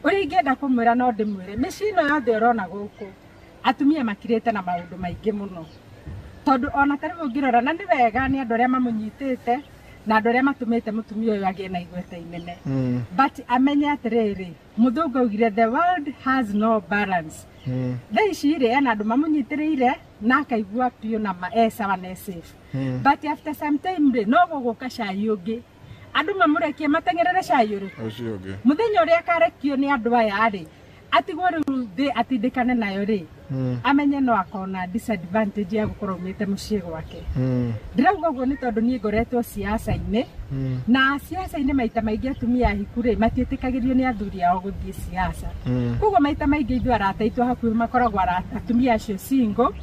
uri ingenda kumwira no ndimwire micino yothe urona guku atumia makirite na maundu maingi muno tondu ona tari ngirora na ni wega ni andu aria mamunyitite na andu aria matumite mutumia uyu agie na igweta inene but amenye atiriri muthungu augire the world has no balance They and Mamunitire, Naka Guapio Nama Esa and safe. But after some time, the Novo Kasha Yogi, Adumamura came at Shayuri. Mudenyoria Karakio near Dwayadi. At the day at the Cananayori. Amenya no akona disadvantage ya kukorometa mshiro wake. Drago gonito donigo reto siasa ine. Na siasa ine maita maigia tumia hikure matietekagirio ni athuri ao guthie siasa. Kugo maita maigia ithu arataitwo hakuhi makoragwo atumia acio singo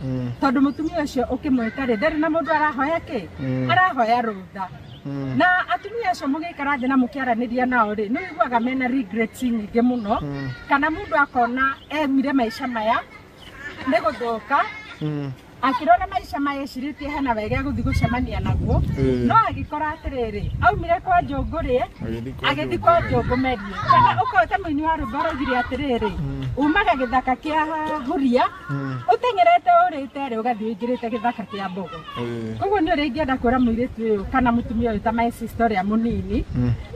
tondu mutumia ucio ukimwetare ndari na mundu arahoya ki arahoya rutha. Na atumia acio mugikara thĩ na mukiaraniria nao ri no iguaga mena regrets nyingi muno kana mundu akona emire maisha maya nego doka akirona maisha mayeshiritie hana wega guthi gucemania naguo no agikora atiriri aumire kwa njunguri agithi kwa njungumerie kana ukota muini wa rubaro giri atiriri umaga githaka kia huria utengerete urite ri ugathi ingirite githaka kia mbogo koguo ni uri ingienda kwira muiritu uyu kana mutumia uyu ta my sister ya munini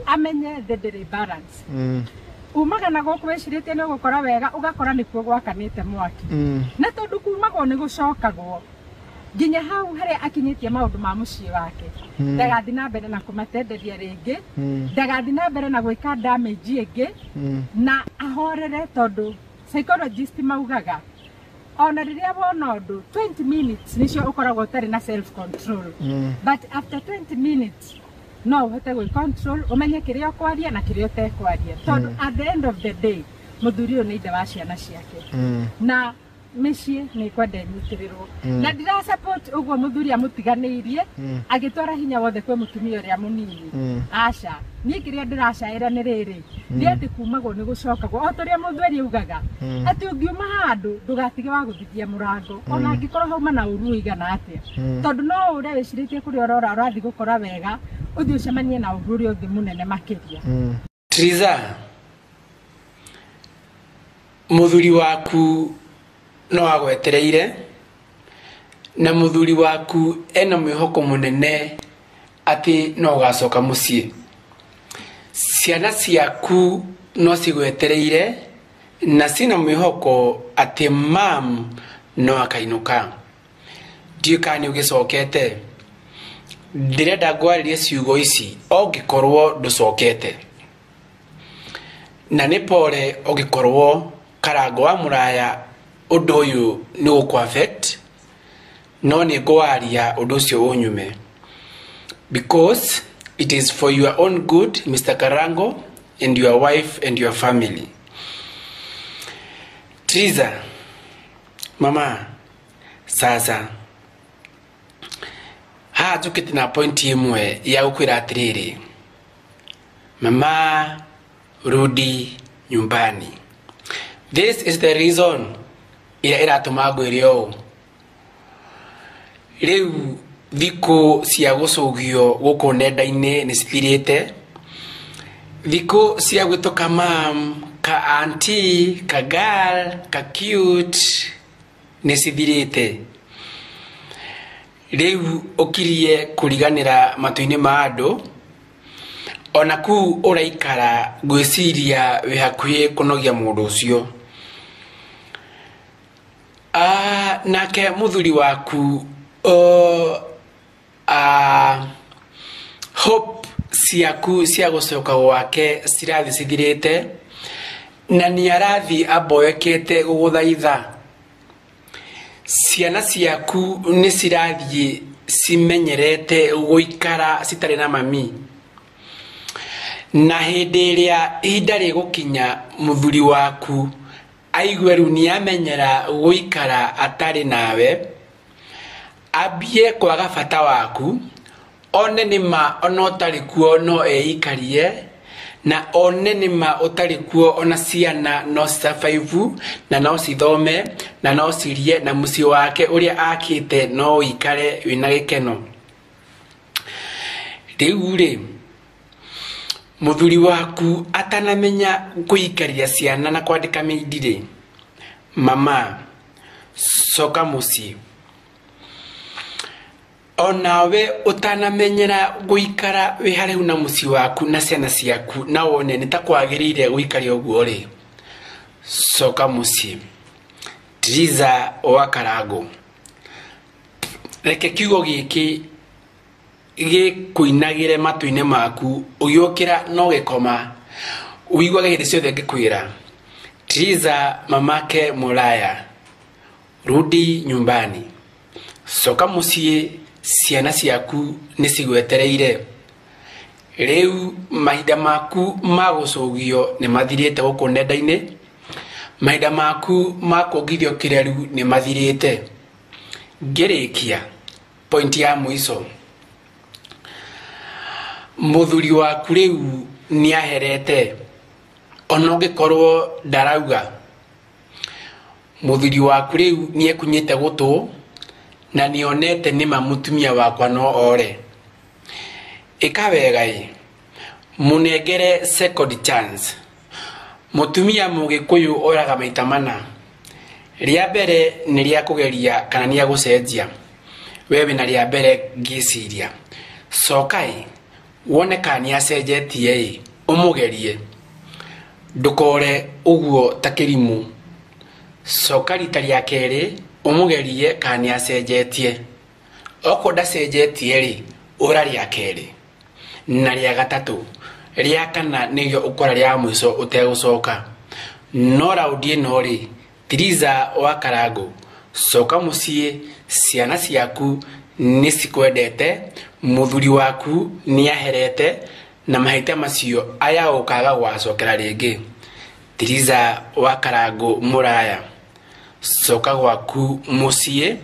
amenye the balance umaga na goku weshiritie no gukora wega ugakora nikuo gwakanite mwaki na tondu kumago ni gucokagwo nginya hau haria akinyitie maundu ma mucii wake ndagathi na mbere na kumatenderia ringi ndagathi na mbere na gwika damage ingi na ahorere tondu psychologist maugaga ona riria wona undu 20 minutes nicio ukoragwo tari na self control but after 20 minutes no uhote gwi control umenye kiria kwaria na kiria utekwaria tondu at the end of the day muthuri uyu ni inde wa ciana ciake na micii ni kwenda nyitirirwo na ndira support uguo muthuri amutiganiirie agitwara hinya wothe kwe mutumia uria munini aca ni kiria ndiracaira ni riri ndi ati kumagwo ni gucokagwo o turia muthuri ugaga ati ungiuma handu ndugatige wa guthithia murango ona angikorwo hauma na uru igana atia tondu no uria wiciritie kuria urora urathi gukora wega uthi ucemanie na uru uria uthi munene makiria Triza muthuri waku no agwetereire na muthuri waku ena mwihoko munene ati no ugacoka mucii ciana ciaku no cigwetereire na cina mwihoko ati mam no akainuka ndiukani ugicokete ndirenda ngwaririe ciugo ici ongikorwo nducokete na ni pore ongikorwo karango wa muraya undu uyu ni uku affect no ni ngwaria undu ucio unyume because it is for your own good Mr. Karango and your wife and your family. Triza mama sasa tukite na point imwe ya ukwira atiriri mama rudi nyumbani. This is the reason ira tumagwirio riu thiko cia gucugio guku nenda-ini ni cithirite thiko cia gwitoka mam ka auntie ka girl ka cute ni cithirite riu ukirie kuriganira matu-ini ma andu ona ku uraikara gwiciria wi hakuhi kunogia mundu ucio nake muthuri waku hope ciaku cia gucoka gwake cirathi cithirite na ni arathi aboyekete guguthaitha ciana ciaku ni cirathi cimenyerete guikara citari na mami na hindi iria ihinda rigukinya muthuri waku aigwe riu ni amenyera guikara atari nawe abie kwaga bata waku one nima ona utari kuo no eikarie na one nima utari kuo ona ciana no survive na no cithome na no cirie na mucii wake uria akite no uikare wina gikeno riu ri muthuri waku atanamenya kuikaria ciana na kwandika meindire, mama coka mucii. Onawe utanamenyera guikara wi hariu na mucii waku na ciana ciaku na wone ni ta kwagirire guikaria uguo ri, coka mucii. Triza wa Karago, reke kiugo giki gikuinagire matu-ine maku ugiukira no gikoma uiguage hindi ciothe ngikwira. Triza mamake Muraya, rudi nyumbani, coka mucii, ciana ciaku ni cigwetereire. Riu mahinda maku ma gucugio ni mathirite guku nenda-ini, mahinda maku ma kuongithio kireru ni mathirite. Ngirikia point ya mwiso, muthuri waku riu ni aherete ona ungikorwo ndarauga. Muthuri waku riu ni ekunyite gutu na nionete nima mutumia wakwa no ore. Ikawegai munengere second chance. Mutumia mugikuyu oraga maita mana. Ria mbere ni ria kugeria kana ni gucenjia. Wewe na ria mbere ngiciria. Cokai wone kana ni acenjetie umugerie. Ndukore uguo ta kirimu. Coka rita ria keri umugerie kana ni acenjetie. Oko ndacenjetie ri ura ria keri. Na ria gatatu ria kana nigyo ukora ria mwiso utegucoka. No raundi ino ri, Triza wa Karago, coka mucii, ciana ciaku ni cikwendete, muthuri waku ni aherete na mahita macio aya ukaga gwacokera ringi. Triza wa Karago Muraya, coka gwaku mucii,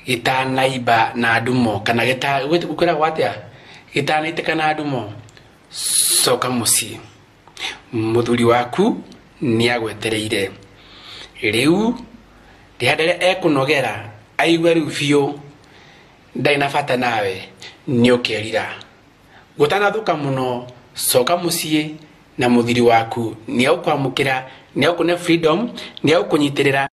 gitanaiba na ndumo kana gukira gwatia gitanaite na ndumo, coka mucii, muthuri waku ni agwetereire. Riu rihandere ekunogera aigwe riu biu ndaina bata nawe ni ukerira. Gutanathuka muno, coka mucii na muthuri waku ni aukwamukira, ni aukune freedom, ni aukunyitirira.